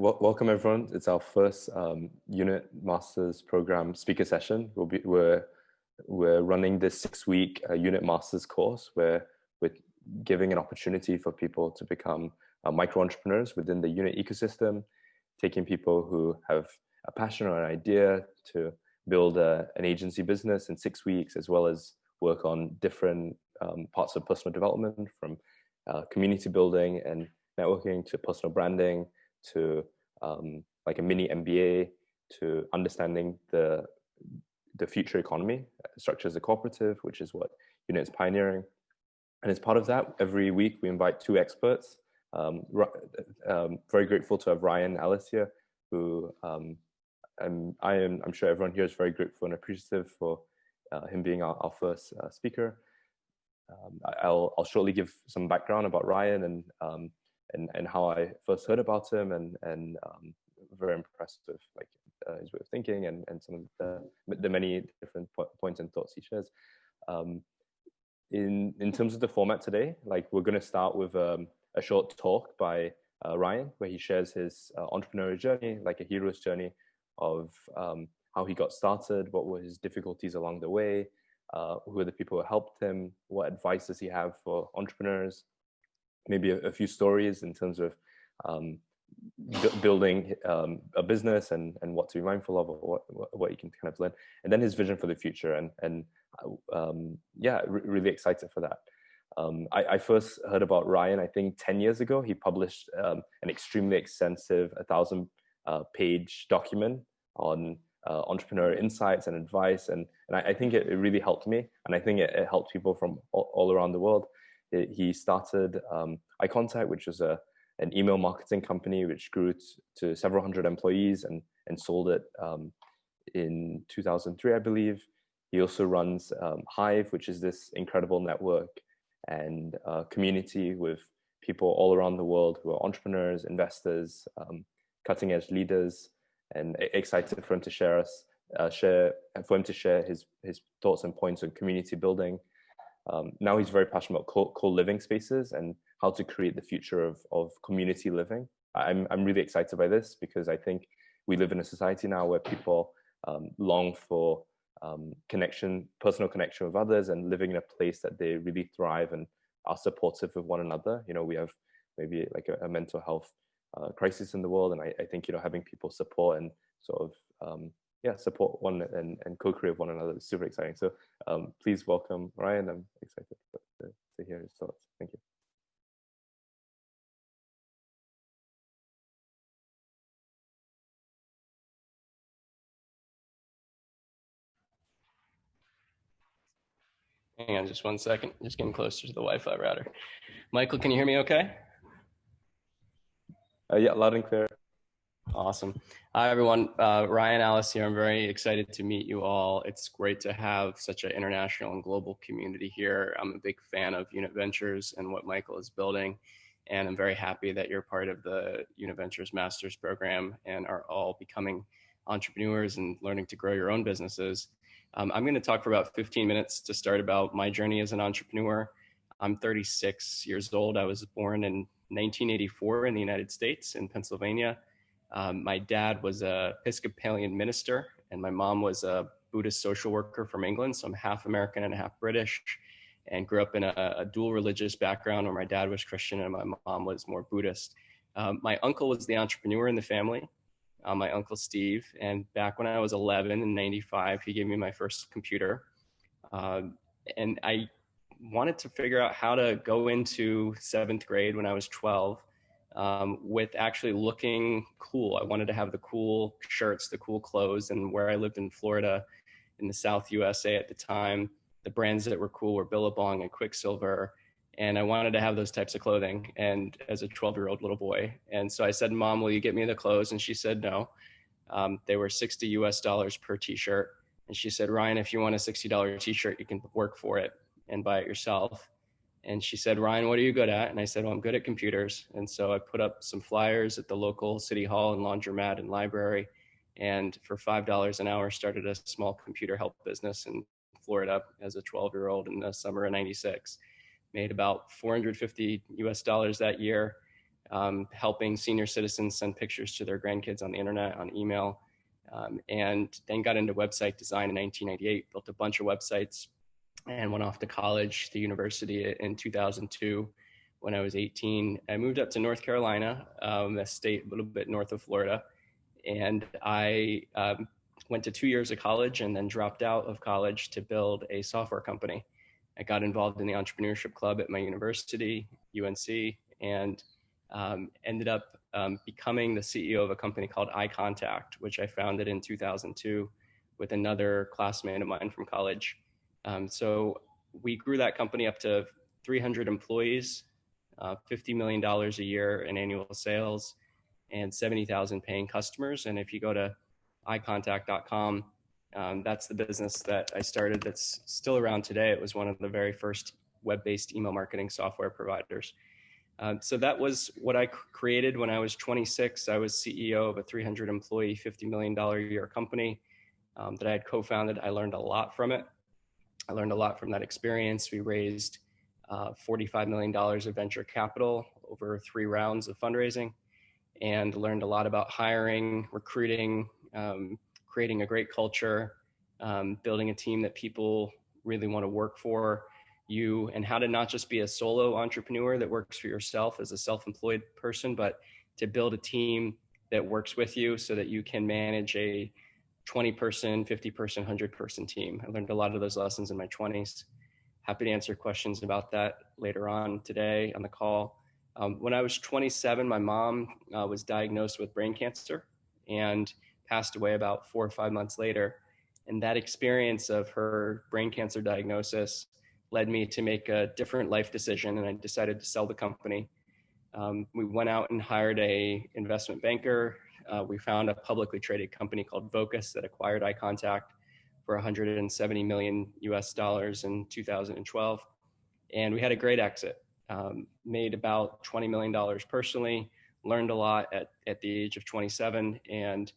Welcome everyone. It's our first unit masters program speaker session. We're running this 6-week unit masters course where we're giving an opportunity for people to become micro entrepreneurs within the unit ecosystem, taking people who have a passion or an idea to build an agency business in 6 weeks, as well as work on different parts of personal development, from community building and networking to personal branding, to like a mini MBA, to understanding the future economy, structure as a cooperative, which is what Unit is pioneering. And as part of that, every week we invite 2 experts. Very grateful to have Ryan Allis here, who I'm sure everyone here is very grateful and appreciative for him being our first speaker. I'll shortly give some background about Ryan and how I first heard about him, and very impressed with his way of thinking and some of the many different points and thoughts he shares. In terms of the format today, we're going to start with a short talk by Ryan, where he shares his entrepreneurial journey, like a hero's journey of how he got started, what were his difficulties along the way, who are the people who helped him, what advice does he have for entrepreneurs, maybe a few stories in terms of building a business and what to be mindful of, or what you can kind of learn, and then his vision for the future. And really excited for that. I first heard about Ryan, I think 10 years ago. He published an extremely extensive 1,000-page document on entrepreneurial insights and advice, and I think it really helped me, and I think it helped people from all around the world. He started iContact, which was an email marketing company which grew to several hundred employees, and sold it in 2003, I believe. He also runs Hive, which is this incredible network and community with people all around the world who are entrepreneurs, investors, cutting edge leaders, and excited for him to share his thoughts and points on community building. Now he's very passionate about co-living spaces and how to create the future of community living. I'm really excited by this because I think we live in a society now where people long for personal connection with others, and living in a place that they really thrive and are supportive of one another. We have maybe like a mental health crisis in the world, and I think having people support and sort of support one and co-create with one another is super exciting. So please welcome Ryan. I'm excited to hear his thoughts. Thank you. Hang on just 1 second. Just getting closer to the Wi-Fi router. Michael, can you hear me okay? Yeah, loud and clear. Awesome. Hi, everyone. Ryan Allis here. I'm very excited to meet you all. It's great to have such an international and global community here. I'm a big fan of Unit Ventures and what Michael is building, and I'm very happy that you're part of the Unit Ventures Masters program and are all becoming entrepreneurs and learning to grow your own businesses. I'm going to talk for about 15 minutes to start about my journey as an entrepreneur. I'm 36 years old. I was born in 1984 in the United States, in Pennsylvania. My dad was an Episcopalian minister, and my mom was a Buddhist social worker from England. So I'm half American and half British, and grew up in a dual religious background where my dad was Christian and my mom was more Buddhist. My uncle was the entrepreneur in the family, my uncle Steve. And back when I was 11 in 95, he gave me my first computer. And I wanted to figure out how to go into 7th grade when I was 12. With actually looking cool. I wanted to have the cool shirts, the cool clothes, and where I lived in Florida in the South USA at the time, the brands that were cool were Billabong and Quicksilver, and I wanted to have those types of clothing, and as a 12-year-old little boy. And so I said, Mom, will you get me the clothes? And she said no. They were $60 US per t-shirt. And she said, Ryan, if you want a $60 t-shirt, you can work for it and buy it yourself. And she said, Ryan, what are you good at? And I said, well, I'm good at computers. And so I put up some flyers at the local city hall and laundromat and library. And for $5 an hour, started a small computer help business in Florida as a 12-year-old in the summer of '96. Made about $450 US that year. helping senior citizens send pictures to their grandkids on the internet, on email, and then got into website design in 1998, built a bunch of websites, and went off to college, the university in 2002. When I was 18, I moved up to North Carolina, a state a little bit north of Florida, and I went to 2 years of college and then dropped out of college to build a software company. I got involved in the entrepreneurship club at my university, UNC, and ended up becoming the CEO of a company called iContact, which I founded in 2002 with another classmate of mine from college. So we grew that company up to 300 employees, $50 million a year in annual sales, and 70,000 paying customers. And if you go to icontact.com, that's the business that I started that's still around today. It was one of the very first web-based email marketing software providers. So that was what I created when I was 26. I was CEO of a 300 employee, $50 million a year company that I had co-founded. I learned a lot from it. I learned a lot from that experience. We raised $45 million of venture capital over 3 rounds of fundraising, and learned a lot about hiring, recruiting, creating a great culture, building a team that people really want to work for you, and how to not just be a solo entrepreneur that works for yourself as a self-employed person, but to build a team that works with you so that you can manage a 20-person, 50-person, 100-person team. I learned a lot of those lessons in my 20s. Happy to answer questions about that later on today on the call. When I was 27, my mom was diagnosed with brain cancer and passed away about 4 or 5 months later. And that experience of her brain cancer diagnosis led me to make a different life decision, and I decided to sell the company. We went out and hired a investment banker. We found a publicly traded company called Vocus that acquired iContact for 170 million US dollars in 2012. And we had a great exit. Made about $20 million personally, learned a lot at the age of 27, and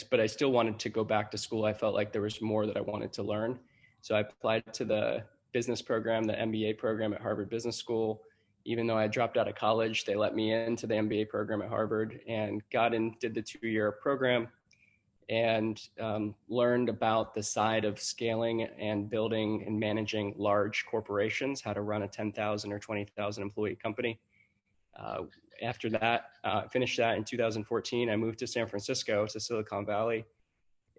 but I still wanted to go back to school. I felt like there was more that I wanted to learn. So I applied to the business program, the MBA program at Harvard Business School. Even though I dropped out of college, they let me into the MBA program at Harvard and got in, did the 2-year program, and learned about the side of scaling and building and managing large corporations, how to run a 10,000 or 20,000 employee company. After that, finished that in 2014, I moved to San Francisco, to Silicon Valley,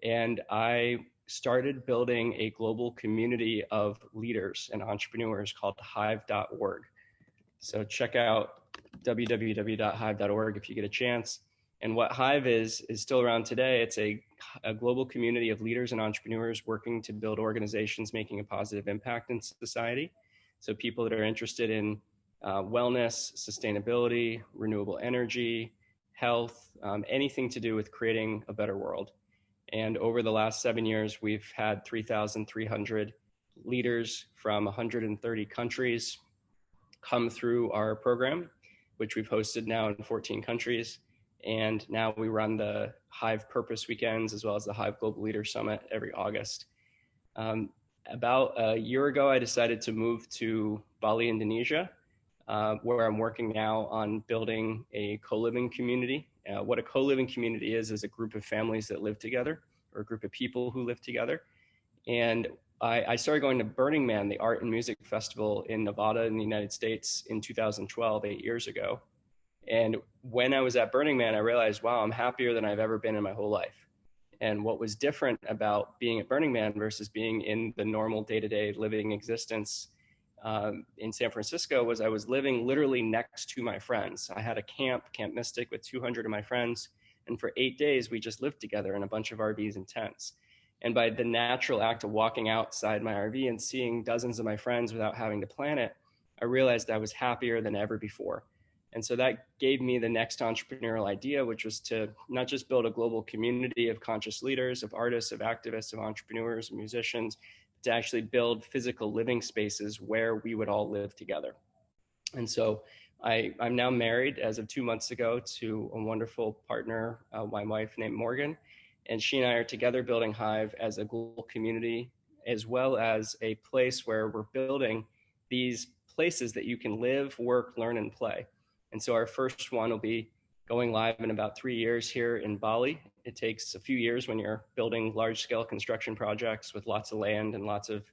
and I started building a global community of leaders and entrepreneurs called Hive.org. So check out www.hive.org if you get a chance. And what Hive is still around today. It's a global community of leaders and entrepreneurs working to build organizations making a positive impact in society. So people that are interested in wellness, sustainability, renewable energy, health, anything to do with creating a better world. And over the last 7 years, we've had 3,300 leaders from 130 countries come through our program, which we've hosted now in 14 countries. And now we run the Hive Purpose Weekends as well as the Hive Global Leader Summit every August. About a year ago, I decided to move to Bali, Indonesia, where I'm working now on building a co-living community. What a co-living community is a group of families that live together, or a group of people who live together. And I started going to Burning Man, the art and music festival in Nevada in the United States in 2012, 8 years ago. And when I was at Burning Man, I realized, wow, I'm happier than I've ever been in my whole life. And what was different about being at Burning Man versus being in the normal day-to-day living existence in San Francisco was I was living literally next to my friends. I had a Camp Mystic, with 200 of my friends. And for 8 days, we just lived together in a bunch of RVs and tents. And by the natural act of walking outside my RV and seeing dozens of my friends without having to plan it, I realized I was happier than ever before. And so that gave me the next entrepreneurial idea, which was to not just build a global community of conscious leaders, of artists, of activists, of entrepreneurs, of musicians, to actually build physical living spaces where we would all live together. And so I'm now married as of 2 months ago to a wonderful partner, my wife named Morgan. And she and I are together building Hive as a global community, as well as a place where we're building these places that you can live, work, learn, and play. And so our first one will be going live in about 3 years here in Bali. It takes a few years when you're building large-scale construction projects with lots of land and lots of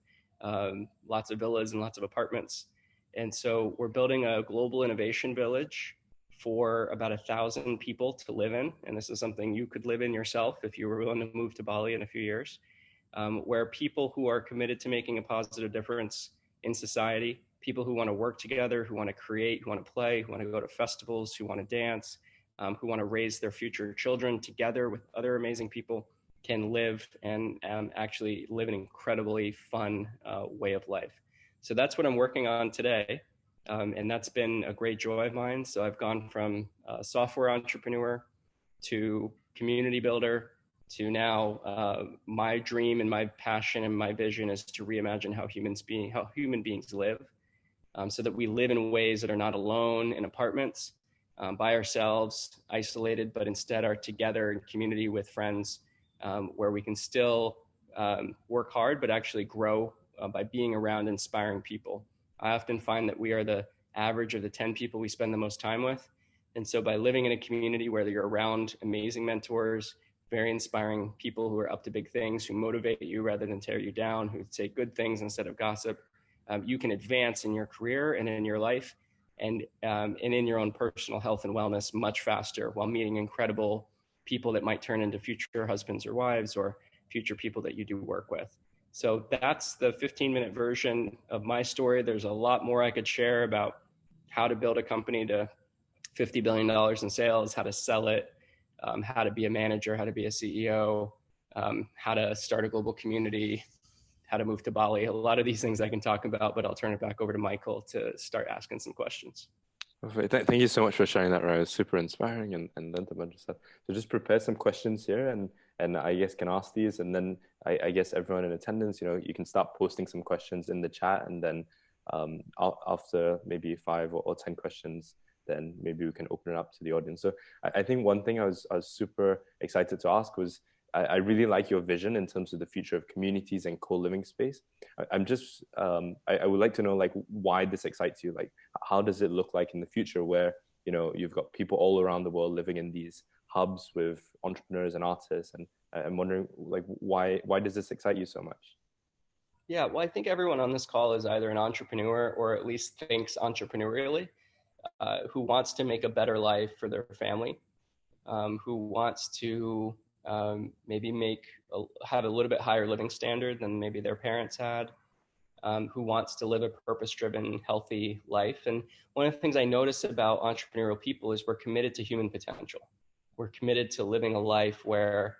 villas and lots of apartments. And so we're building a global innovation village for about 1,000 people to live in. And this is something you could live in yourself if you were willing to move to Bali in a few years, where people who are committed to making a positive difference in society, people who want to work together, who want to create, who want to play, who want to go to festivals, who want to dance, who want to raise their future children together with other amazing people, can live and actually live an incredibly fun way of life. So that's what I'm working on today. And that's been a great joy of mine. So I've gone from software entrepreneur to community builder to now my dream and my passion and my vision is to reimagine how human beings live, so that we live in ways that are not alone in apartments, by ourselves, isolated, but instead are together in community with friends, where we can still work hard, but actually grow by being around inspiring people. I often find that we are the average of the 10 people we spend the most time with. And so by living in a community where you're around amazing mentors, very inspiring people who are up to big things, who motivate you rather than tear you down, who say good things instead of gossip, you can advance in your career and in your life and in your own personal health and wellness much faster while meeting incredible people that might turn into future husbands or wives or future people that you do work with. So that's the 15-minute version of my story. There's a lot more I could share about how to build a company to $50 billion in sales, how to sell it, how to be a manager, how to be a CEO, how to start a global community, how to move to Bali. A lot of these things I can talk about, but I'll turn it back over to Michael to start asking some questions. Thank you so much for sharing that, Ryan. It's super inspiring and learned a bunch of stuff. So just prepare some questions here and I guess can ask these, and then I guess everyone in attendance, you can start posting some questions in the chat, and then after maybe 5 or 10 questions, then maybe we can open it up to the audience. So I think one thing I was super excited to ask was, I really like your vision in terms of the future of communities and co-living space. I would like to know, like, why this excites you. Like, how does it look like in the future where, you've got people all around the world living in these hubs with entrepreneurs and artists, and I'm wondering, like, why does this excite you so much? Yeah, well, I think everyone on this call is either an entrepreneur or at least thinks entrepreneurially, who wants to make a better life for their family, who wants to maybe have a little bit higher living standard than maybe their parents had, who wants to live a purpose-driven, healthy life. And one of the things I notice about entrepreneurial people is we're committed to human potential. We're committed to living a life where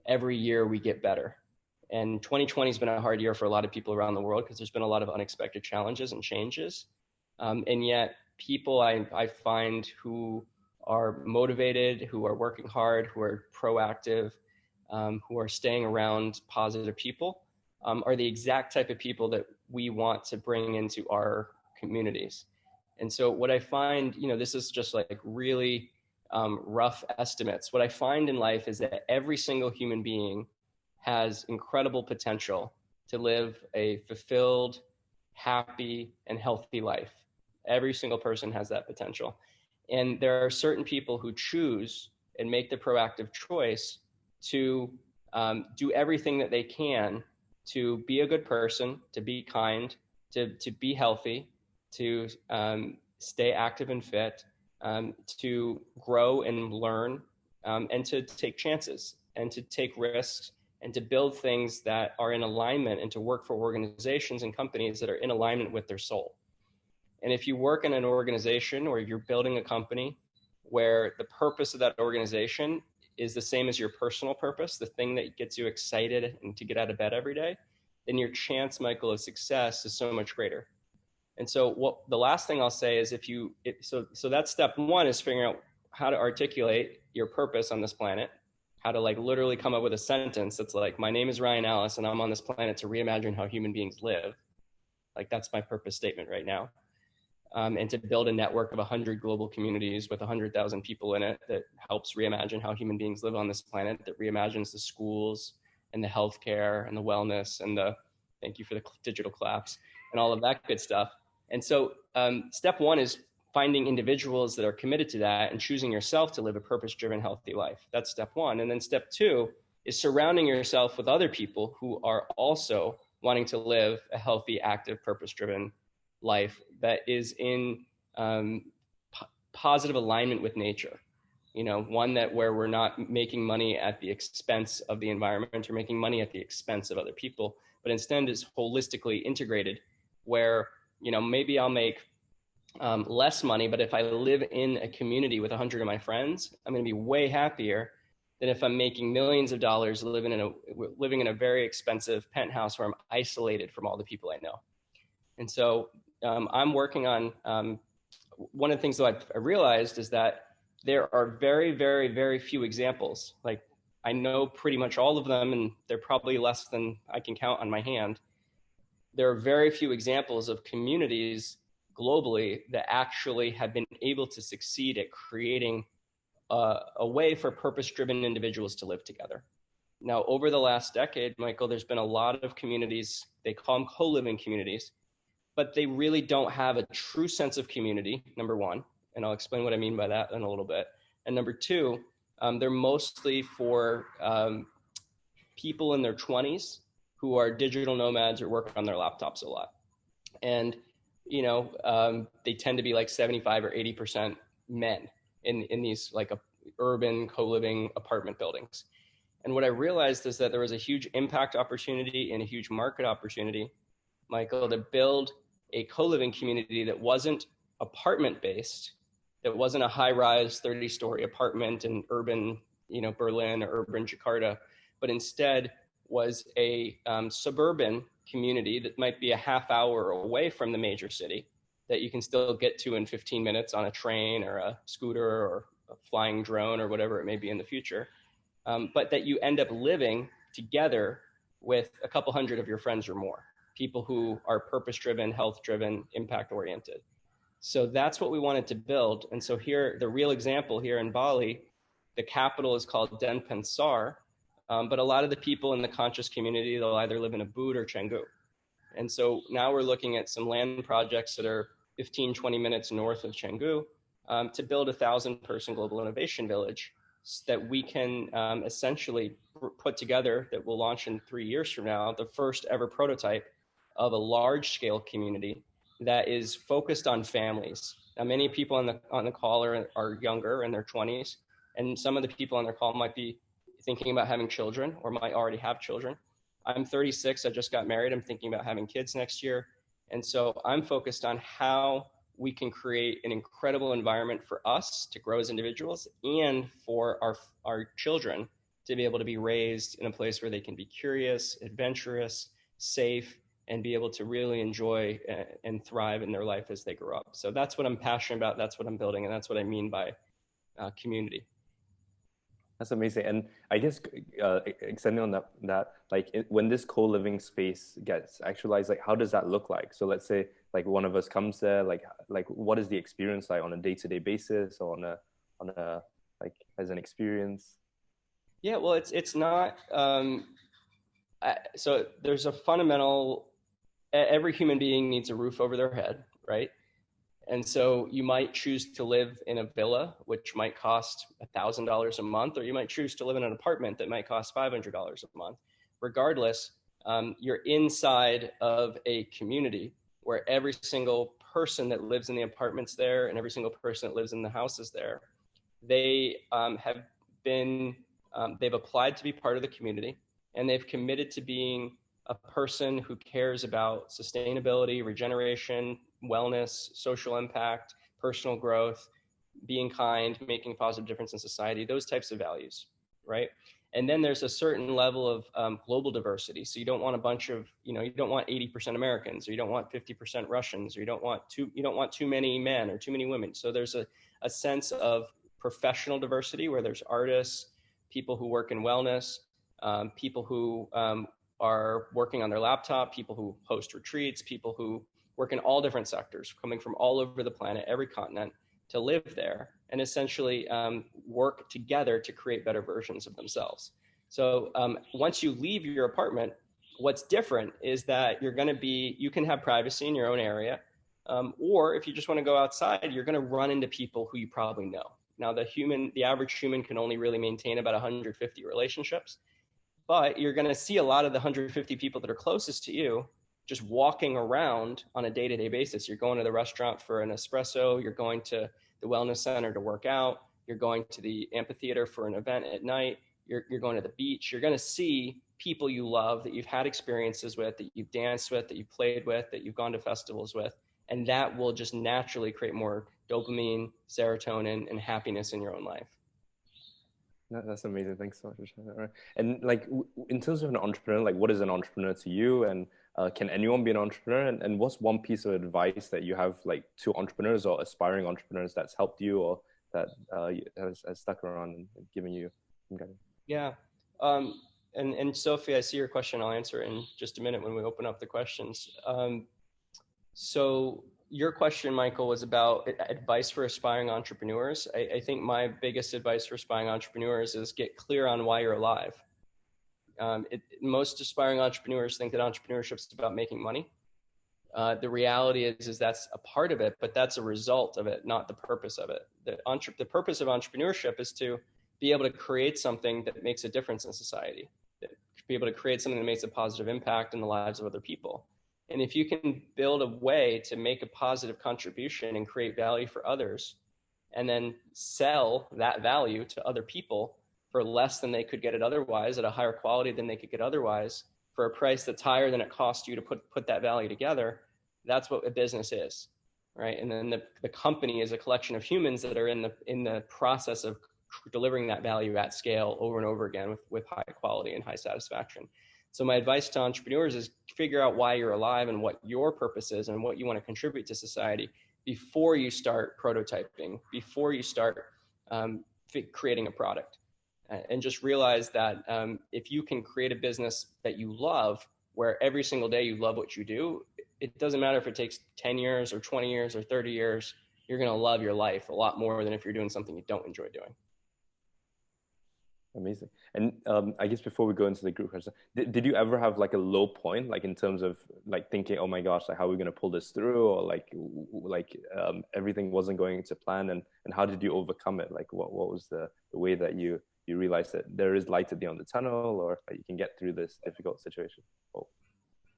every year we get better. And 2020 has been a hard year for a lot of people around the world because there's been a lot of unexpected challenges and changes. And yet people I find who are motivated, who are working hard, who are proactive, who are staying around positive people, are the exact type of people that we want to bring into our communities. And so what I find, this is just like really rough estimates. What I find in life is that every single human being has incredible potential to live a fulfilled, happy, and healthy life. Every single person has that potential. And there are certain people who choose and make the proactive choice to do everything that they can to be a good person, to be kind, to be healthy, to stay active and fit, to grow and learn, and to take chances and to take risks and to build things that are in alignment and to work for organizations and companies that are in alignment with their soul. And if you work in an organization or you're building a company where the purpose of that organization is the same as your personal purpose, the thing that gets you excited and to get out of bed every day, then your chance, Michael, of success is so much greater. And so the last thing I'll say is so that's step one, is figuring out how to articulate your purpose on this planet, how to like literally come up with a sentence that's like, my name is Ryan Allis and I'm on this planet to reimagine how human beings live. Like, that's my purpose statement right now. And to build a network of 100 global communities with 100,000 people in it that helps reimagine how human beings live on this planet, that reimagines the schools and the healthcare and the wellness and thank you for the digital claps and all of that good stuff. And so step one is finding individuals that are committed to that and choosing yourself to live a purpose-driven, healthy life. That's step one. And then step two is surrounding yourself with other people who are also wanting to live a healthy, active, purpose-driven life that is in positive alignment with nature. One that where we're not making money at the expense of the environment or making money at the expense of other people, but instead is holistically integrated, where, maybe I'll make less money, but if I live in a community with 100 of my friends, I'm going to be way happier than if I'm making millions of dollars living in a very expensive penthouse where I'm isolated from all the people I know. And so I'm working on, one of the things that I realized is that there are very, very, very few examples. Like, I know pretty much all of them, and they're probably less than I can count on my hand. There are very few examples of communities globally that actually have been able to succeed at creating a way for purpose-driven individuals to live together. Now, over the last decade, Michael, there's been a lot of communities, they call them co-living communities, but they really don't have a true sense of community, number one, and I'll explain what I mean by that in a little bit. And number two, they're mostly for people in their 20s who are digital nomads or work on their laptops a lot. And they tend to be like 75 or 80% men in these like urban co-living apartment buildings. And what I realized is that there was a huge impact opportunity and a huge market opportunity, Michael, to build a co-living community that wasn't apartment based, that wasn't a high-rise 30-story apartment in urban, Berlin or urban Jakarta, but instead was a suburban community that might be a half hour away from the major city that you can still get to in 15 minutes on a train or a scooter or a flying drone or whatever it may be in the future. But that you end up living together with a couple hundred of your friends or more, people who are purpose-driven, health-driven, impact-oriented. So that's what we wanted to build. And so here, the real example here in Bali, the capital is called Denpasar, but a lot of the people in the conscious community, they'll either live in Ubud or Canggu. And so now we're looking at some land projects that are 15, 20 minutes north of Canggu to build a 1,000-person global innovation village that we can essentially put together, that will launch in 3 years from now, the first ever prototype of a large-scale community that is focused on families. Now, many people on the call are younger, in their 20s, and some of the people on their call might be thinking about having children or might already have children. I'm 36, I just got married, I'm thinking about having kids next year. And so I'm focused on how we can create an incredible environment for us to grow as individuals and for our children to be able to be raised in a place where they can be curious, adventurous, safe, and be able to really enjoy and thrive in their life as they grow up. So that's what I'm passionate about, that's what I'm building, and that's what I mean by community. That's amazing. And I guess extending on that when this co-living space gets actualized, like how does that look like? So let's say like one of us comes there, like what is the experience like on a day-to-day basis or on a like as an experience? Yeah, well, it's not. So there's a fundamental. Every human being needs a roof over their head, right? And so you might choose to live in a villa, which might cost $1,000 a month, or you might choose to live in an apartment that might cost $500 a month. Regardless, you're inside of a community where every single person that lives in the apartments there and every single person that lives in the houses there, they they've applied to be part of the community, and they've committed to being a person who cares about sustainability, regeneration, wellness, social impact, personal growth, being kind, making a positive difference in society, those types of values, right? And then there's a certain level of global diversity. So you don't want a bunch of, you don't want 80% Americans, or you don't want 50% Russians, or you don't want too many men or too many women. So there's a sense of professional diversity where there's artists, people who work in wellness, people who are working on their laptop, people who host retreats, people who work in all different sectors, coming from all over the planet, every continent, to live there and essentially work together to create better versions of themselves. So once you leave your apartment, what's different is that you can have privacy in your own area, Or if you just want to go outside, you're going to run into people who you probably know. Now, the average human can only really maintain about 150 relationships, but you're going to see a lot of the 150 people that are closest to you just walking around on a day-to-day basis. You're going to the restaurant for an espresso, you're going to the wellness center to work out, you're going to the amphitheater for an event at night, you're going to the beach. You're going to see people you love, that you've had experiences with, that you've danced with, that you've played with, that you've gone to festivals with. And that will just naturally create more dopamine, serotonin, and happiness in your own life. That's amazing. Thanks so much for sharing that. Right. And like in terms of an entrepreneur, like what is an entrepreneur to you? And can anyone be an entrepreneur? And what's one piece of advice that you have like to entrepreneurs or aspiring entrepreneurs that's helped you or that has stuck around and given you some guidance? Yeah. And Sophie, I see your question. I'll answer it in just a minute when we open up the questions. So your question, Michael, was about advice for aspiring entrepreneurs. I think my biggest advice for aspiring entrepreneurs is get clear on why you're alive. Most aspiring entrepreneurs think that entrepreneurship is about making money. The reality is that's a part of it, but that's a result of it, not the purpose of it. The purpose of entrepreneurship is to be able to create something that makes a difference in society, be able to create something that makes a positive impact in the lives of other people. And if you can build a way to make a positive contribution and create value for others, and then sell that value to other people for less than they could get it otherwise, at a higher quality than they could get otherwise, for a price that's higher than it costs you to put that value together, that's what a business is, right? And then the company is a collection of humans that are in the process of delivering that value at scale over and over again with high quality and high satisfaction. So my advice to entrepreneurs is figure out why you're alive and what your purpose is and what you want to contribute to society before you start prototyping, before you start creating a product. And just realize that if you can create a business that you love, where every single day you love what you do, it doesn't matter if it takes 10 years or 20 years or 30 years, you're going to love your life a lot more than if you're doing something you don't enjoy doing. Amazing. And I guess before we go into the group question, did you ever have like a low point, like in terms of like thinking, oh my gosh, like how are we going to pull this through, or like everything wasn't going to plan, and how did you overcome it? Like what was the way that you realized that there is light at the end of the tunnel, or that you can get through this difficult situation? Oh.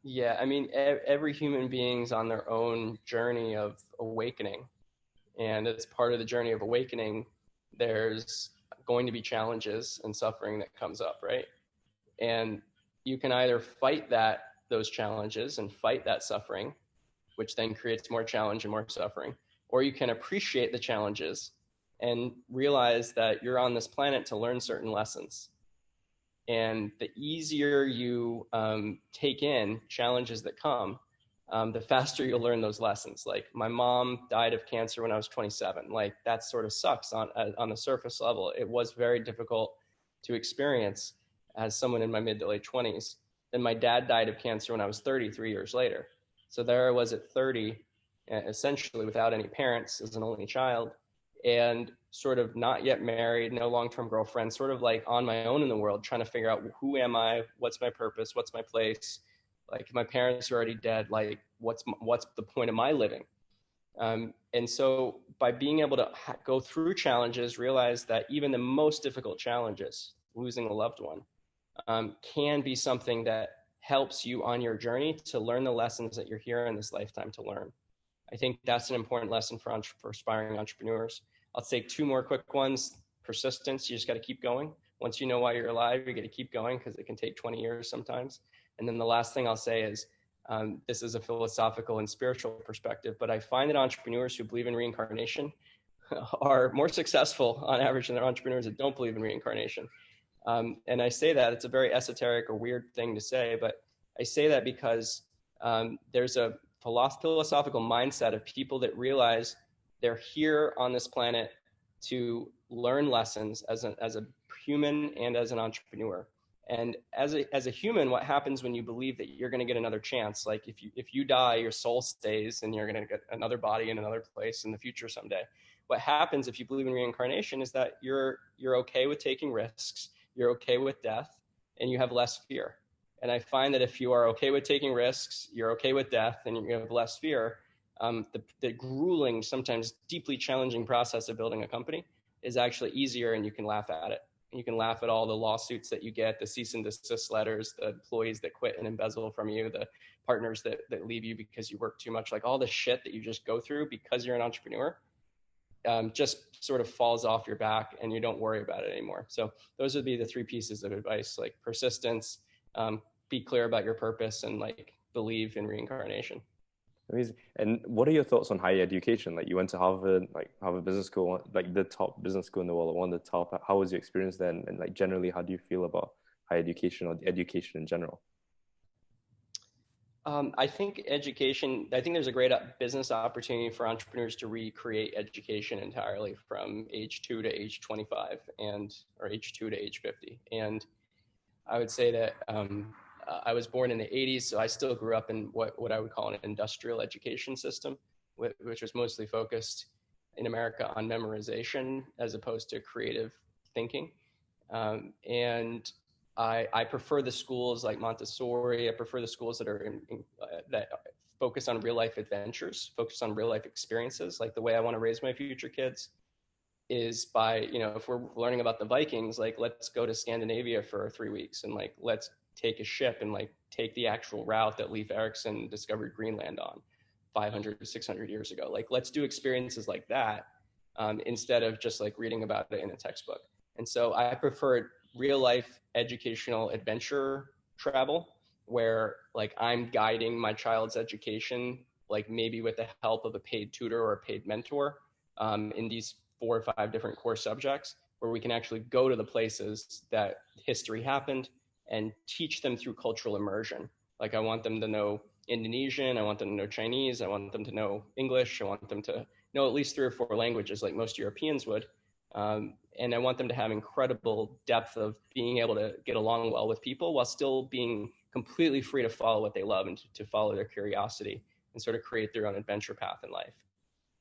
Yeah, I mean, every human being's on their own journey of awakening, and as part of the journey of awakening, there's going to be challenges and suffering that comes up, right? And you can either fight those challenges and fight that suffering, which then creates more challenge and more suffering, or you can appreciate the challenges and realize that you're on this planet to learn certain lessons. And the easier you take in challenges that come, the faster you'll learn those lessons. Like my mom died of cancer when I was 27. Like that sort of sucks on the surface level. It was very difficult to experience as someone in my mid to late 20s. Then my dad died of cancer when I was 33 years later. So there I was at 30, essentially without any parents, as an only child, and sort of not yet married, no long-term girlfriend, sort of like on my own in the world, trying to figure out who am I, what's my purpose, what's my place. Like my parents are already dead. Like what's the point of my living? And so by being able to go through challenges, realize that even the most difficult challenges, losing a loved one, can be something that helps you on your journey to learn the lessons that you're here in this lifetime to learn. I think that's an important lesson for aspiring entrepreneurs. I'll take two more quick ones. Persistence, you just got to keep going. Once you know why you're alive, you got to keep going because it can take 20 years sometimes. And then the last thing I'll say is, this is a philosophical and spiritual perspective, but I find that entrepreneurs who believe in reincarnation are more successful on average than entrepreneurs that don't believe in reincarnation. And I say that, it's a very esoteric or weird thing to say, but I say that because there's a philosophical mindset of people that realize they're here on this planet to learn lessons as a human and as an entrepreneur. And as a human, what happens when you believe that you're going to get another chance? Like if you die, your soul stays and you're going to get another body in another place in the future someday. What happens if you believe in reincarnation is that you're okay with taking risks, you're okay with death, and you have less fear. And I find that if you are okay with taking risks, you're okay with death, and you have less fear, the grueling, sometimes deeply challenging process of building a company is actually easier, and you can laugh at it. And you can laugh at all the lawsuits that you get, the cease and desist letters, the employees that quit and embezzle from you, the partners that leave you because you work too much, like all the shit that you just go through because you're an entrepreneur, just sort of falls off your back and you don't worry about it anymore. So those would be the three pieces of advice, like persistence, be clear about your purpose, and like believe in reincarnation. Amazing. And what are your thoughts on higher education? Like, you went to Harvard, like Harvard Business School, like the top business school in the world, one of the top. How was your experience then? And like generally, how do you feel about higher education or education in general? I think there's a great business opportunity for entrepreneurs to recreate education entirely from age 2 to age 25 or age 2 to age 50. And I would say that I was born in the 80s, so I still grew up in what I would call an industrial education system, which was mostly focused in America on memorization as opposed to creative thinking. And I prefer the schools like Montessori. I prefer the schools that are that focus on real life adventures, focus on real life experiences. Like the way I want to raise my future kids is by, if we're learning about the Vikings, like let's go to Scandinavia for 3 weeks and like let's take a ship and like take the actual route that Leif Erikson discovered Greenland on 500 to 600 years ago. Like let's do experiences like that instead of just like reading about it in a textbook. And so I prefer real life educational adventure travel where like I'm guiding my child's education, like maybe with the help of a paid tutor or a paid mentor in these 4 or 5 different core subjects, where we can actually go to the places that history happened and teach them through cultural immersion. Like I want them to know Indonesian, I want them to know Chinese, I want them to know English, I want them to know at least 3 or 4 languages like most Europeans would. And I want them to have incredible depth of being able to get along well with people while still being completely free to follow what they love and to follow their curiosity and sort of create their own adventure path in life,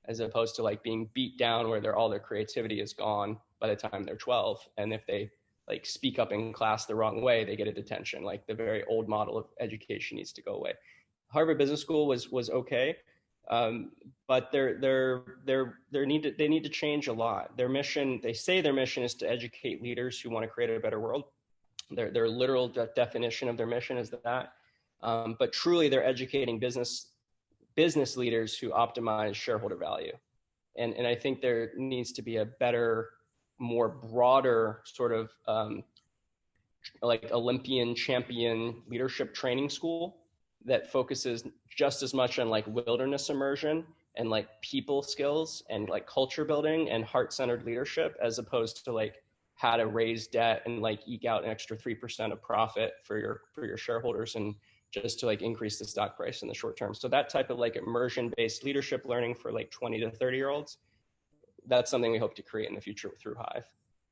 as opposed to like being beat down where all their creativity is gone by the time they're 12. And if they like speak up in class the wrong way, they get a detention. Like the very old model of education needs to go away. Harvard Business School was okay. But they need to change a lot. Their mission, they say their mission is to educate leaders who want to create a better world. Their literal definition of their mission is that. But truly, they're educating business leaders who optimize shareholder value. And I think there needs to be a better, more broader sort of like Olympian champion leadership training school that focuses just as much on like wilderness immersion and like people skills and like culture building and heart-centered leadership, as opposed to like how to raise debt and like eke out an extra 3% of profit for your shareholders and just to like increase the stock price in the short term. So that type of like immersion-based leadership learning for like 20 to 30-year-olds, that's something we hope to create in the future through Hive.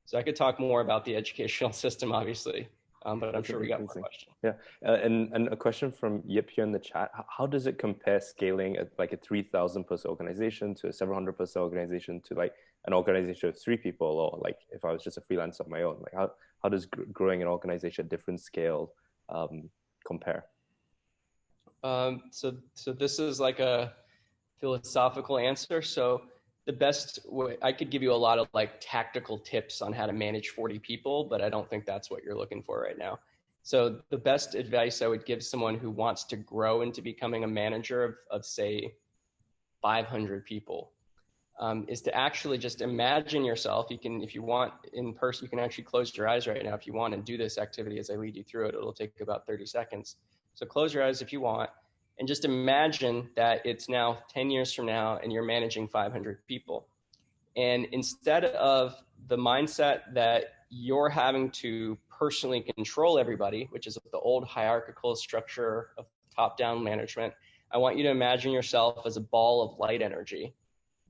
So I could talk more about the educational system, obviously, but I'm sure we got more questions. Yeah, and a question from Yip here in the chat. How does it compare scaling at like a 3,000 person organization to a 700 person organization to like an organization of 3 people, or like if I was just a freelancer of my own? Like how does growing an organization at different scale compare? So this is like a philosophical answer. So the best way, I could give you a lot of like tactical tips on how to manage 40 people, but I don't think that's what you're looking for right now. So the best advice I would give someone who wants to grow into becoming a manager of say 500 people is to actually just imagine yourself. You can, if you want in person, you can actually close your eyes right now if you want and do this activity as I lead you through it. It'll take about 30 seconds. So close your eyes if you want. And just imagine that it's now 10 years from now and you're managing 500 people. And instead of the mindset that you're having to personally control everybody, which is the old hierarchical structure of top-down management, I want you to imagine yourself as a ball of light energy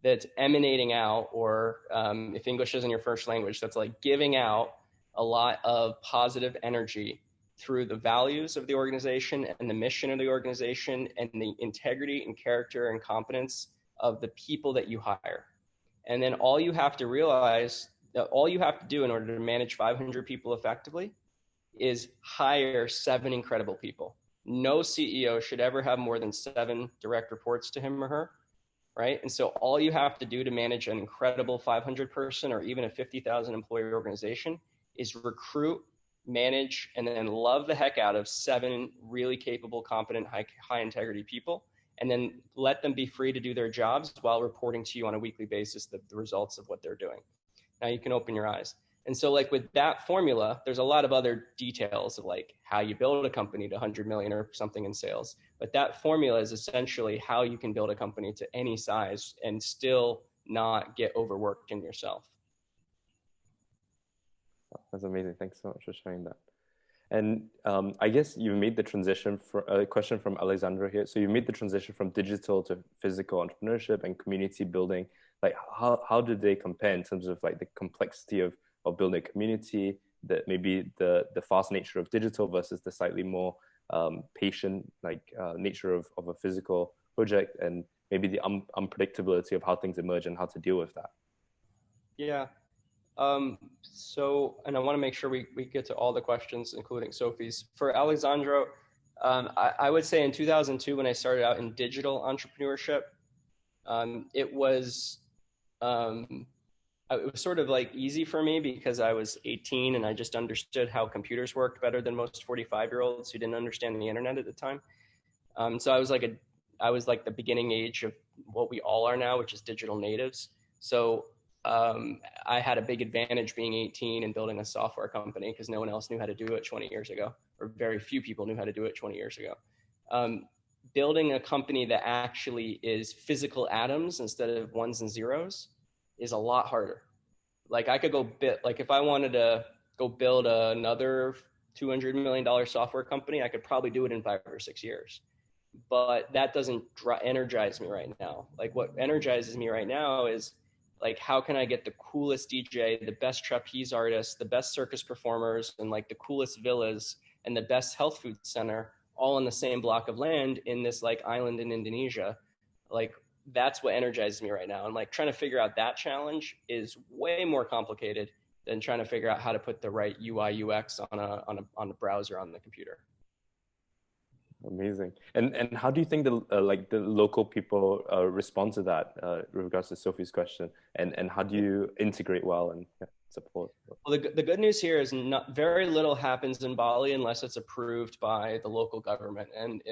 that's emanating out, or if English isn't your first language, that's like giving out a lot of positive energy through the values of the organization and the mission of the organization and the integrity and character and competence of the people that you hire. And then all you have to realize, that all you have to do in order to manage 500 people effectively is hire 7 incredible people. No CEO should ever have more than 7 direct reports to him or her. right? And so all you have to do to manage an incredible 500 person or even a 50,000 employee organization is recruit, manage, and then love the heck out of 7 really capable, competent, high integrity people, and then let them be free to do their jobs while reporting to you on a weekly basis the results of what they're doing. Now you can open your eyes. And so like with that formula, there's a lot of other details of like how you build a company to 100 million or something in sales. But that formula is essentially how you can build a company to any size and still not get overworked in yourself. That's amazing. Thanks so much for sharing that. And I guess you made the transition for a question from Alexandra here. So you made the transition from digital to physical entrepreneurship and community building. Like how did they compare in terms of like the complexity of building a community, that maybe the fast nature of digital versus the slightly more patient nature of a physical project, and maybe the unpredictability of how things emerge and how to deal with that? Yeah. So, and I want to make sure we get to all the questions, including Sophie's. For Alexandro, I would say in 2002, when I started out in digital entrepreneurship, it was sort of like easy for me because I was 18 and I just understood how computers worked better than most 45-year-olds who didn't understand the internet at the time. So I was like the beginning age of what we all are now, which is digital natives. So I had a big advantage being 18 and building a software company because no one else knew how to do it 20 years ago, or very few people knew how to do it 20 years ago. Building a company that actually is physical atoms instead of ones and zeros is a lot harder. Like I could like if I wanted to go build another $200 million software company, I could probably do it in 5 or 6 years. But that doesn't energize me right now. Like what energizes me right now is like, how can I get the coolest DJ, the best trapeze artists, the best circus performers, and like the coolest villas and the best health food center all on the same block of land in this like island in Indonesia? Like that's what energizes me right now. And like trying to figure out that challenge is way more complicated than trying to figure out how to put the right UI UX on a browser on the computer. Amazing. And how do you think the local people respond to that with regards to Sophie's question? And how do you integrate well and support? Well, the good news here is not very little happens in Bali unless it's approved by the local government. And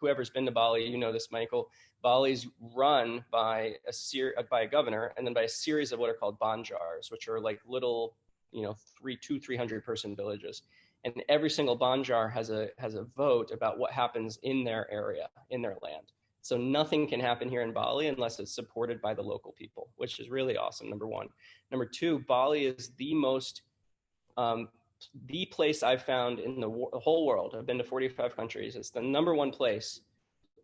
whoever's been to Bali, you know this, Michael. Bali's run by a governor and then by a series of what are called banjars, which are like little, 300 person villages. And every single banjar has a vote about what happens in their area, in their land. So nothing can happen here in Bali unless it's supported by the local people, which is really awesome, number one. Number two, Bali is the place I've found in the whole world. I've been to 45 countries. It's the number one place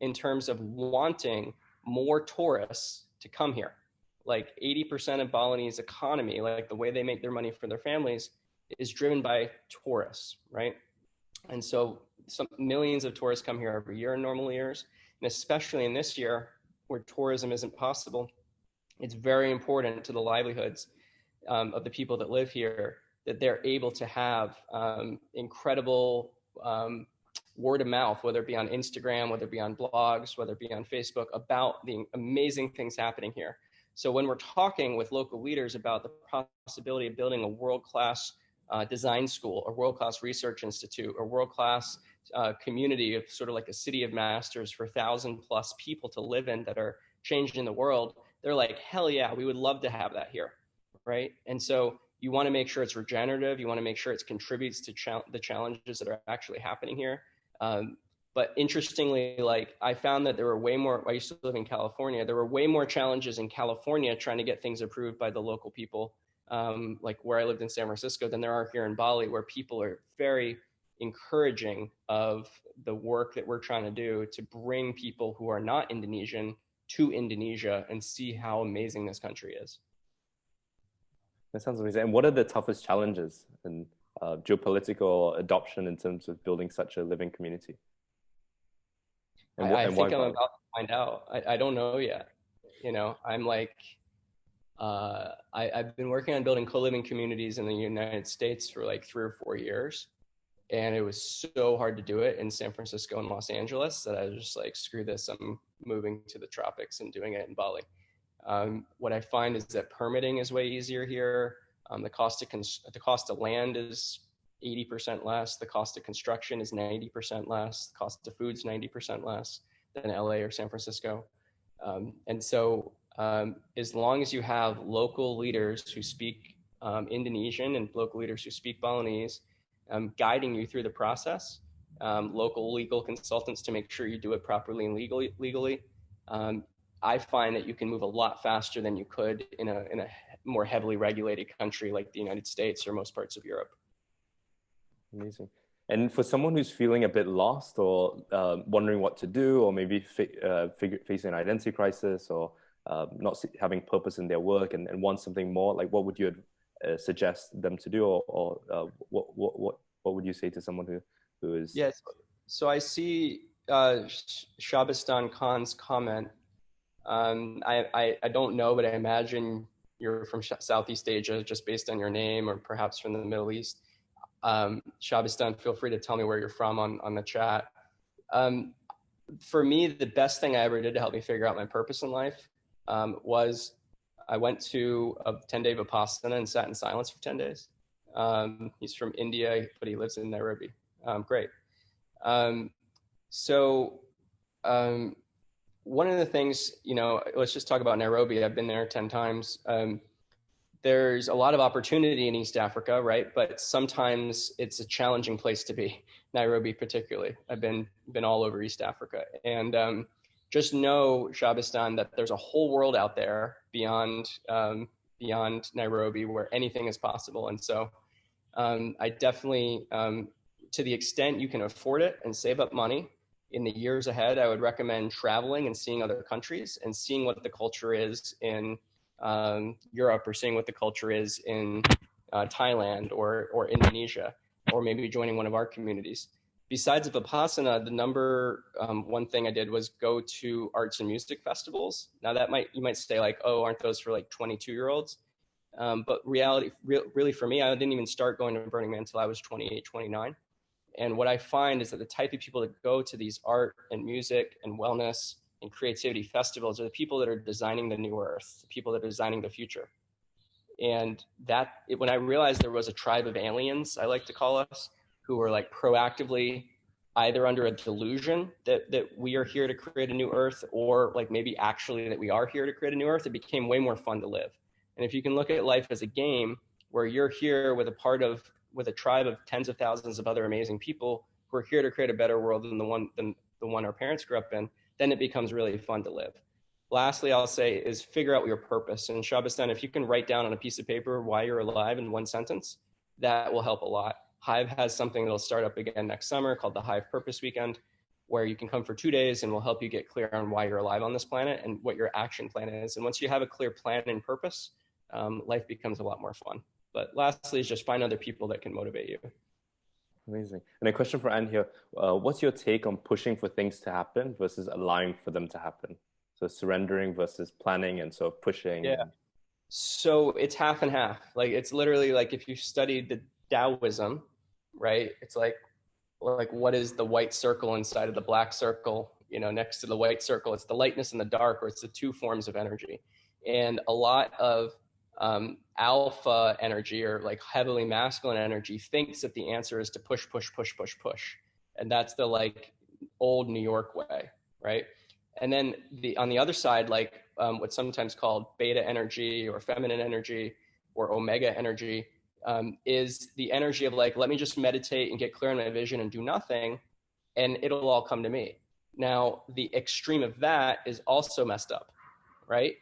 in terms of wanting more tourists to come here. Like 80% of Balinese economy, like the way they make their money for their families, is driven by tourists, right? And so some millions of tourists come here every year in normal years. And especially in this year where tourism isn't possible, it's very important to the livelihoods of the people that live here that they're able to have incredible word of mouth, whether it be on Instagram, whether it be on blogs, whether it be on Facebook, about the amazing things happening here. So when we're talking with local leaders about the possibility of building a world-class design school, or world-class research institute, or world-class community of sort of like a city of masters for 1,000+ people to live in that are changing the world, they're like, hell yeah, we would love to have that here, right? And so you want to make sure it's regenerative. You want to make sure it contributes to the challenges that are actually happening here. But interestingly, like I found that there were way more, I used to live in California, there were way more challenges in California trying to get things approved by the local people, like where I lived in San Francisco, than there are here in Bali, where people are very encouraging of the work that we're trying to do to bring people who are not Indonesian to Indonesia and see how amazing this country is. That sounds amazing. And what are the toughest challenges in geopolitical adoption in terms of building such a living community? I think I'm about to find out. I don't know yet. I'm like, I've been working on building co-living communities in the United States for like 3 or 4 years. And it was so hard to do it in San Francisco and Los Angeles that I was just like, screw this, I'm moving to the tropics and doing it in Bali. What I find is that permitting is way easier here. The cost of land is 80% less. The cost of construction is 90% less. The cost of food is 90% less than LA or San Francisco. And so as long as you have local leaders who speak Indonesian and local leaders who speak Balinese guiding you through the process, local legal consultants to make sure you do it properly and legally, I find that you can move a lot faster than you could in a more heavily regulated country like the United States or most parts of Europe. Amazing. And for someone who's feeling a bit lost or wondering what to do, or maybe facing an identity crisis, or not having purpose in their work and want something more, like what would you suggest them to do, or what would you say to someone who is? Yes. So I see Shabistan Khan's comment. I don't know, but I imagine you're from Southeast Asia just based on your name, or perhaps from the Middle East. Shabistan, feel free to tell me where you're from on the chat. For me, the best thing I ever did to help me figure out my purpose in life was I went to a 10-day Vipassana and sat in silence for 10 days. He's from India, but he lives in Nairobi. Great. One of the things, let's just talk about Nairobi. I've been there 10 times. There's a lot of opportunity in East Africa, right? But sometimes it's a challenging place to be, Nairobi particularly. I've been all over East Africa. And just know, Shabistan, that there's a whole world out there beyond Nairobi where anything is possible. And so I definitely, to the extent you can afford it and save up money in the years ahead, I would recommend traveling and seeing other countries and seeing what the culture is in Europe, or seeing what the culture is in Thailand or Indonesia, or maybe joining one of our communities. Besides Vipassana, the number one thing I did was go to arts and music festivals. Now you might say like, oh, aren't those for like 22-year-olds? But really for me, I didn't even start going to Burning Man until I was 28, 29. And what I find is that the type of people that go to these art and music and wellness and creativity festivals are the people that are designing the new earth, the people that are designing the future. And when I realized there was a tribe of aliens, I like to call us, who were like proactively either under a delusion that we are here to create a new earth, or like maybe actually that we are here to create a new earth, it became way more fun to live. And if you can look at life as a game where you're here with a tribe of tens of thousands of other amazing people who are here to create a better world than the one our parents grew up in, then it becomes really fun to live. Lastly, I'll say is figure out your purpose. And Shabistan, if you can write down on a piece of paper why you're alive in one sentence, that will help a lot. Hive has something that'll start up again next summer called the Hive Purpose Weekend, where you can come for 2 days and we'll help you get clear on why you're alive on this planet and what your action plan is. And once you have a clear plan and purpose, life becomes a lot more fun. But lastly is just find other people that can motivate you. Amazing. And a question for Anne here. What's your take on pushing for things to happen versus allowing for them to happen? So surrendering versus planning, and so pushing. Yeah. So it's half and half. Like it's literally like if you studied the Taoism, right? It's like what is the white circle inside of the black circle? Next to the white circle, it's the lightness and the dark, or it's the two forms of energy. And a lot of alpha energy, or like heavily masculine energy, thinks that the answer is to push. And that's the like old New York way, right? And then on the other side, like what's sometimes called beta energy or feminine energy or omega energy, is the energy of like, let me just meditate and get clear on my vision and do nothing, and it'll all come to me. Now, the extreme of that is also messed up, right?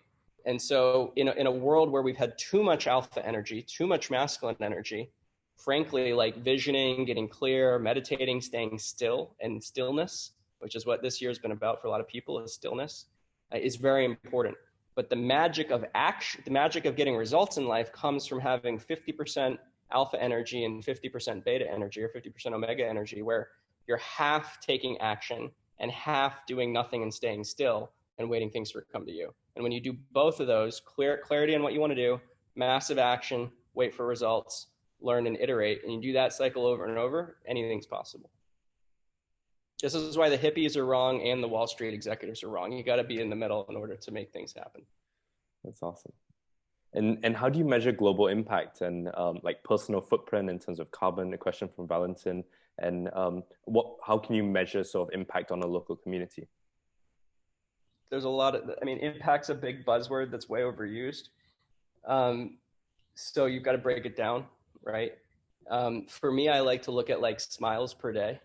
And so in a world where we've had too much alpha energy, too much masculine energy, frankly, like visioning, getting clear, meditating, staying still, and stillness, which is what this year has been about for a lot of people, is stillness, is very important. But the magic of action, the magic of getting results in life comes from having 50% alpha energy and 50% beta energy, or 50% omega energy, where you're half taking action and half doing nothing and staying still and waiting things to come to you. And when you do both of those, clarity on what you want to do, massive action, wait for results, learn, and iterate, and you do that cycle over and over, anything's possible. This is why the hippies are wrong and the Wall Street executives are wrong. You got to be in the middle in order to make things happen. That's awesome. And how do you measure global impact and like personal footprint in terms of carbon? A question from Valentin. And how can you measure sort of impact on a local community? There's a lot of, I mean, impact's a big buzzword that's way overused. So you've got to break it down, right? For me, I like to look at like smiles per day.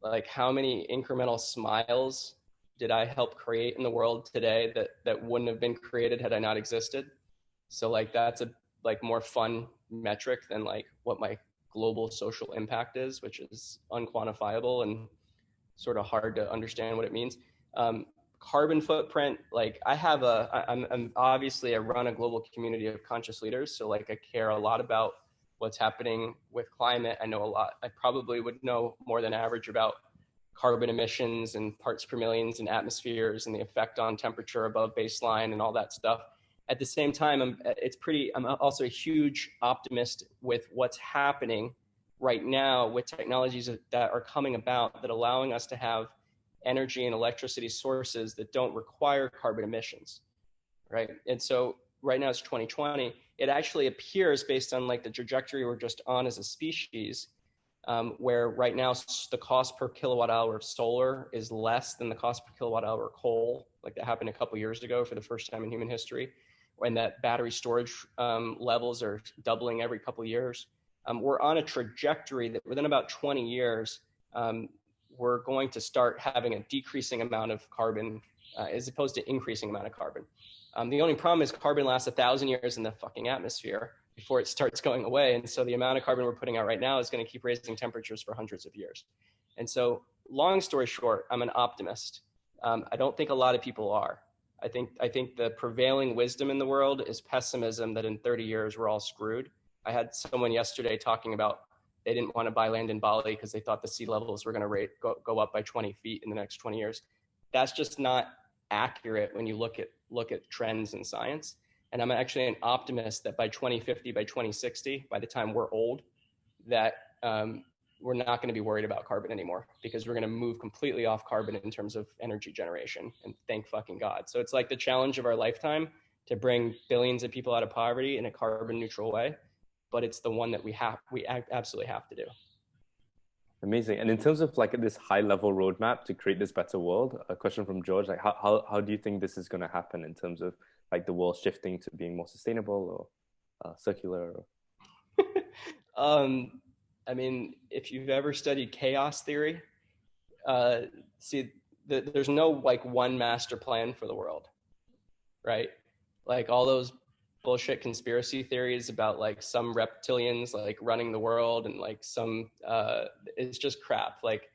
Like how many incremental smiles did I help create in the world today that wouldn't have been created had I not existed? So like that's a like more fun metric than like what my global social impact is, which is unquantifiable and sort of hard to understand what it means. Carbon footprint, like I'm obviously, I run a global community of conscious leaders. So like I care a lot about what's happening with climate. I know a lot. I probably would know more than average about carbon emissions and parts per millions and atmospheres and the effect on temperature above baseline and all that stuff. At the same time, I'm also a huge optimist with what's happening right now with technologies that are coming about that allowing us to have energy and electricity sources that don't require carbon emissions, right? And so right now it's 2020. It actually appears based on like the trajectory we're just on as a species, where right now the cost per kilowatt hour of solar is less than the cost per kilowatt hour of coal. Like that happened a couple years ago for the first time in human history, when that battery storage levels are doubling every couple of years. We're on a trajectory that within about 20 years, we're going to start having a decreasing amount of carbon as opposed to increasing amount of carbon. The only problem is carbon lasts 1,000 years in the fucking atmosphere before it starts going away. And so the amount of carbon we're putting out right now is going to keep raising temperatures for hundreds of years. And so long story short, I'm an optimist. I don't think a lot of people are. I think the prevailing wisdom in the world is pessimism that in 30 years we're all screwed. I had someone yesterday talking about they didn't want to buy land in Bali because they thought the sea levels were going to go up by 20 feet in the next 20 years. That's just not accurate when you look at trends in science. And I'm actually an optimist that by 2050, by 2060, by the time we're old, that we're not going to be worried about carbon anymore because we're going to move completely off carbon in terms of energy generation. And thank fucking God. So it's like the challenge of our lifetime to bring billions of people out of poverty in a carbon neutral way. But it's the one that we absolutely have to do. Amazing. And in terms of like this high level roadmap to create this better world, a question from George, like how do you think this is going to happen in terms of like the world shifting to being more sustainable or circular? I mean, if you've ever studied chaos theory, there's no like one master plan for the world, right? Like all those bullshit conspiracy theories about like some reptilians like running the world and like some it's just crap. Like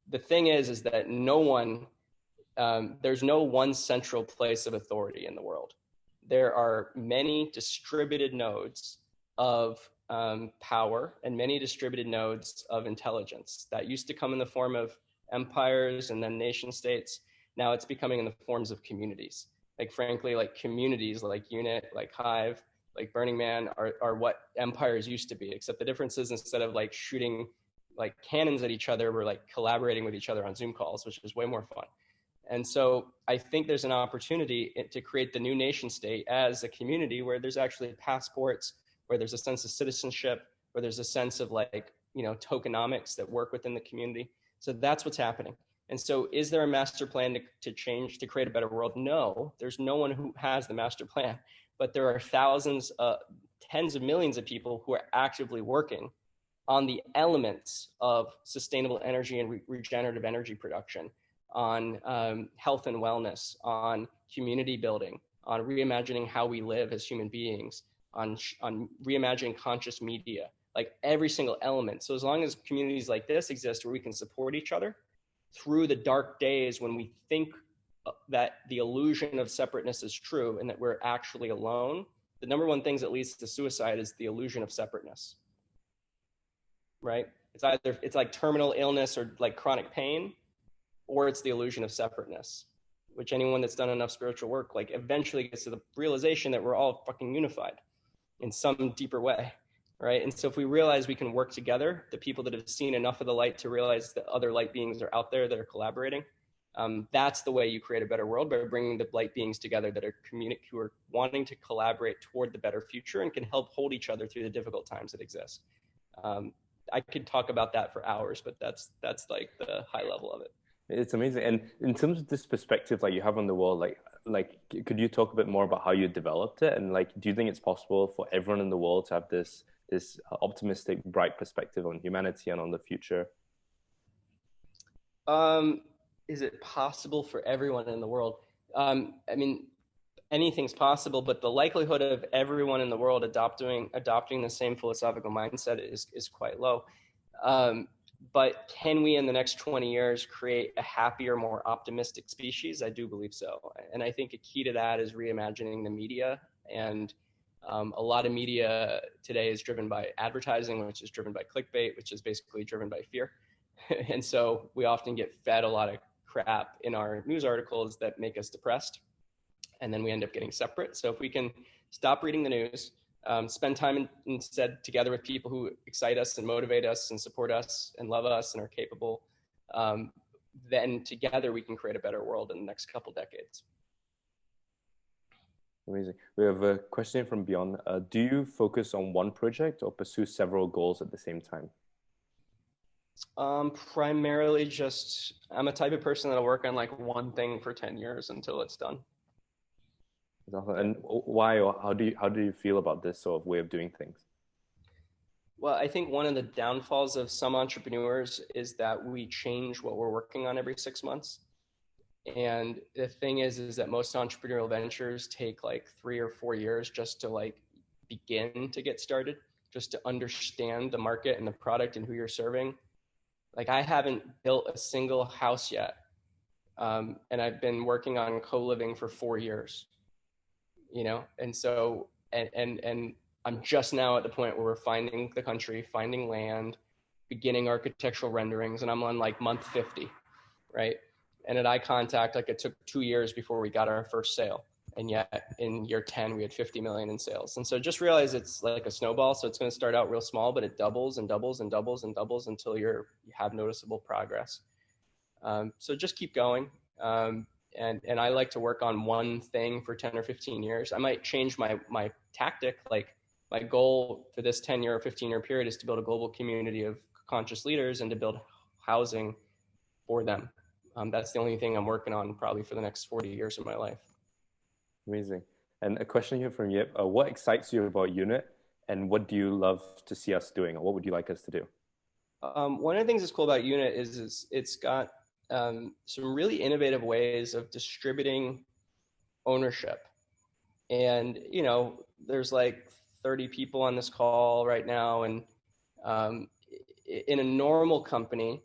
the thing is that no one there's no one central place of authority in the world. There are many distributed nodes of power and many distributed nodes of intelligence that used to come in the form of empires and then nation states. Now it's becoming in the forms of communities. Like frankly, like communities like Unit, like Hive, like Burning Man are what empires used to be, except the difference is instead of like shooting like cannons at each other, we're like collaborating with each other on Zoom calls, which is way more fun. And so I think there's an opportunity to create the new nation state as a community where there's actually passports, where there's a sense of citizenship, where there's a sense of like, tokenomics that work within the community. So that's what's happening. And so is there a master plan to change, to create a better world? No, there's no one who has the master plan, but there are thousands, tens of millions of people who are actively working on the elements of sustainable energy and regenerative energy production, on health and wellness, on community building, on reimagining how we live as human beings, on reimagining conscious media, like every single element. So as long as communities like this exist where we can support each other through the dark days when we think that the illusion of separateness is true and that we're actually alone, the number one thing that leads to suicide is the illusion of separateness, right? It's like terminal illness or like chronic pain, or it's the illusion of separateness, which anyone that's done enough spiritual work, like eventually gets to the realization that we're all fucking unified in some deeper way, right? And so if we realize we can work together, the people that have seen enough of the light to realize that other light beings are out there that are collaborating, that's the way you create a better world, by bringing the light beings together that are who are wanting to collaborate toward the better future and can help hold each other through the difficult times that exist. I could talk about that for hours, but that's like the high level of it. It's amazing. And in terms of this perspective like you have on the world, like could you talk a bit more about how you developed it? And like, do you think it's possible for everyone in the world to have this optimistic, bright perspective on humanity and on the future? Is it possible for everyone in the world? I mean, anything's possible, but the likelihood of everyone in the world adopting the same philosophical mindset is quite low. But can we in the next 20 years create a happier, more optimistic species? I do believe so. And I think a key to that is reimagining the media. And a lot of media today is driven by advertising, which is driven by clickbait, which is basically driven by fear. And so we often get fed a lot of crap in our news articles that make us depressed. And then we end up getting separate. So if we can stop reading the news, spend time instead together with people who excite us and motivate us and support us and love us and are capable, then together we can create a better world in the next couple decades. Amazing. We have a question from Beyond. Do you focus on one project or pursue several goals at the same time? Primarily just, I'm a type of person that'll work on like one thing for 10 years until it's done. And why, or how do you feel about this sort of way of doing things? Well, I think one of the downfalls of some entrepreneurs is that we change what we're working on every 6 months. And the thing is that most entrepreneurial ventures take like 3 or 4 years just to like begin to get started, just to understand the market and the product and who you're serving. Like, I haven't built a single house yet. And I've been working on co-living for 4 years, you know? And so, and I'm just now at the point where we're finding the country, finding land, beginning architectural renderings, and I'm on like month 50, right? And at Eye Contact, like, it took 2 years before we got our first sale. And yet in year 10, we had 50 million in sales. And so just realize it's like a snowball. So it's going to start out real small, but it doubles and doubles and doubles and doubles until you have noticeable progress. So just keep going. And I like to work on one thing for 10 or 15 years. I might change my tactic. Like, my goal for this 10-year or 15-year period is to build a global community of conscious leaders and to build housing for them. That's the only thing I'm working on probably for the next 40 years of my life. Amazing. And a question here from Yip. What excites you about Unit, and what do you love to see us doing, or what would you like us to do? One of the things that's cool about Unit is it's got some really innovative ways of distributing ownership. And, you know, there's like 30 people on this call right now. And in a normal company,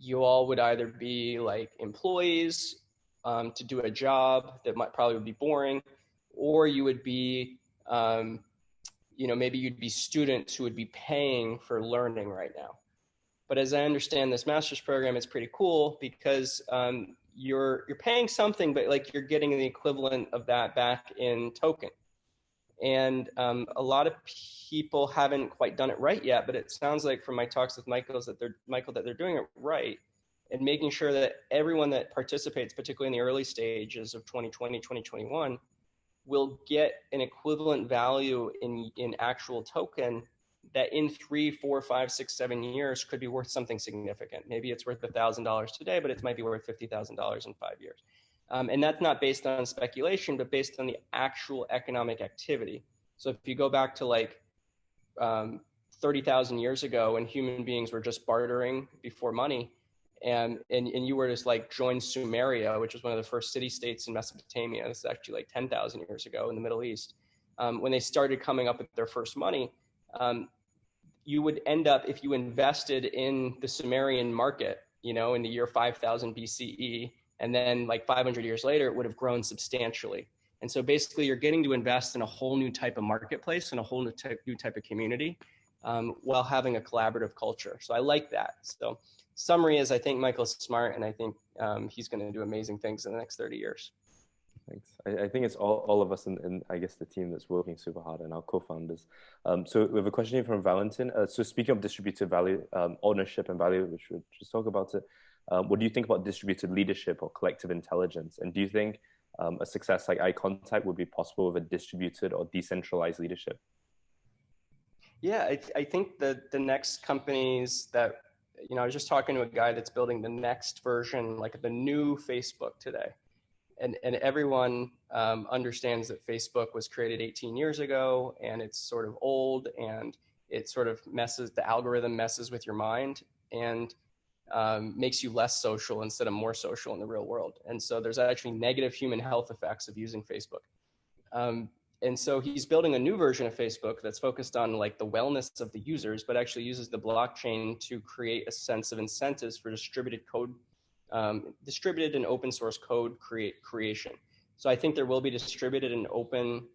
you all would either be like employees to do a job that might probably would be boring, or you would be, you know, maybe you'd be students who would be paying for learning right now. But as I understand this master's program, it's pretty cool because you're paying something, but like you're getting the equivalent of that back in token. And a lot of people haven't quite done it right yet, but it sounds like from my talks with Michael that they're doing it right, and making sure that everyone that participates, particularly in the early stages of 2020, 2021, will get an equivalent value in actual token that in 3, 4, 5, 6, 7 years could be worth something significant. Maybe it's worth $1,000 today, but it might be worth $50,000 in 5 years. And that's not based on speculation, but based on the actual economic activity. So if you go back to like 30,000 years ago, when human beings were just bartering before money, and you were just like join Sumeria, which was one of the first city-states in Mesopotamia. This is actually like 10,000 years ago in the Middle East. When they started coming up with their first money, you would end up, if you invested in the Sumerian market, you know, in the year 5000 BCE, and then like 500 years later, it would have grown substantially. And so basically you're getting to invest in a whole new type of marketplace and a whole new type of community while having a collaborative culture. So I like that. So summary is, I think Michael's smart, and I think he's going to do amazing things in the next 30 years. Thanks. I think it's all of us in, I guess, the team that's working super hard and our co-founders. So we have a question here from Valentin. So speaking of distributed value, ownership and value, which we'll just talk about it. What do you think about distributed leadership or collective intelligence? And do you think a success like eye contact would be possible with a distributed or decentralized leadership? Yeah, I think that the next companies that, I was just talking to a guy that's building the next version, like the new Facebook today. And everyone understands that Facebook was created 18 years ago and it's sort of old and it sort of the algorithm messes with your mind and makes you less social instead of more social in the real world. And so there's actually negative human health effects of using Facebook. And so he's building a new version of Facebook that's focused on like the wellness of the users, but actually uses the blockchain to create a sense of incentives for distributed code, distributed and open source code creation. So I think there will be distributed and open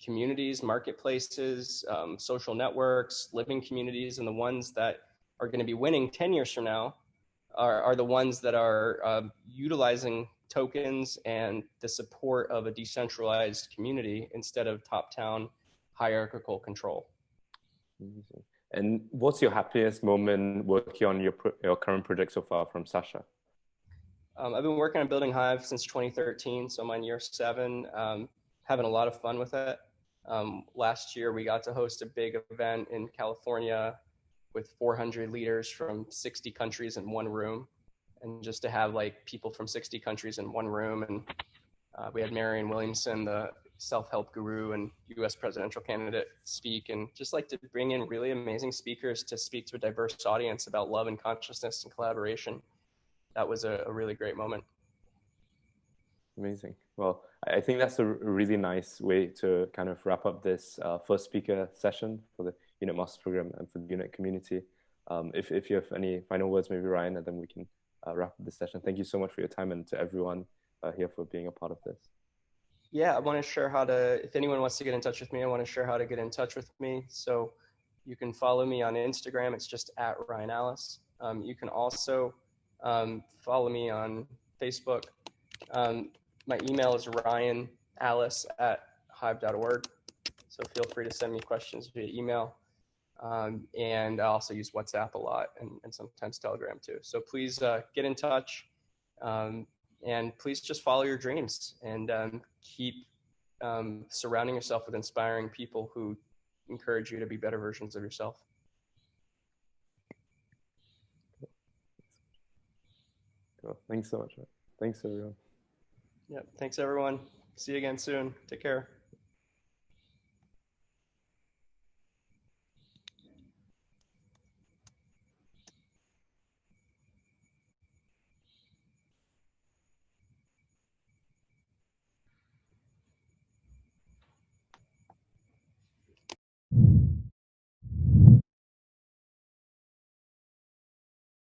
communities, marketplaces, social networks, living communities, and the ones that are going to be winning 10 years from now are the ones that are utilizing tokens and the support of a decentralized community instead of top-down hierarchical control. And what's your happiest moment working on your current project so far from Sasha? I've been working on building Hive since 2013, so I'm on year 7, having a lot of fun with it. Last year, we got to host a big event in California with 400 leaders from 60 countries in one room. And just to have like people from 60 countries in one room. And we had Marianne Williamson, the self-help guru and US presidential candidate, speak, and just like to bring in really amazing speakers to speak to a diverse audience about love and consciousness and collaboration. That was a really great moment. Amazing. Well, I think that's a really nice way to kind of wrap up this first speaker session for the Unit Master Program and for the Unit community. If you have any final words, maybe Ryan, and then we can wrap up this session. Thank you so much for your time and to everyone here for being a part of this. Yeah, I want to share how to, if anyone wants to get in touch with me, I want to share how to get in touch with me. So you can follow me on Instagram. It's just at Ryan Allis. You can also follow me on Facebook. My email is ryanallis@hive.org. So feel free to send me questions via email. And I also use WhatsApp a lot and sometimes Telegram too. So please get in touch and please just follow your dreams and keep surrounding yourself with inspiring people who encourage you to be better versions of yourself. Cool. Thanks so much. Thanks, everyone. Yeah, thanks everyone. See you again soon. Take care.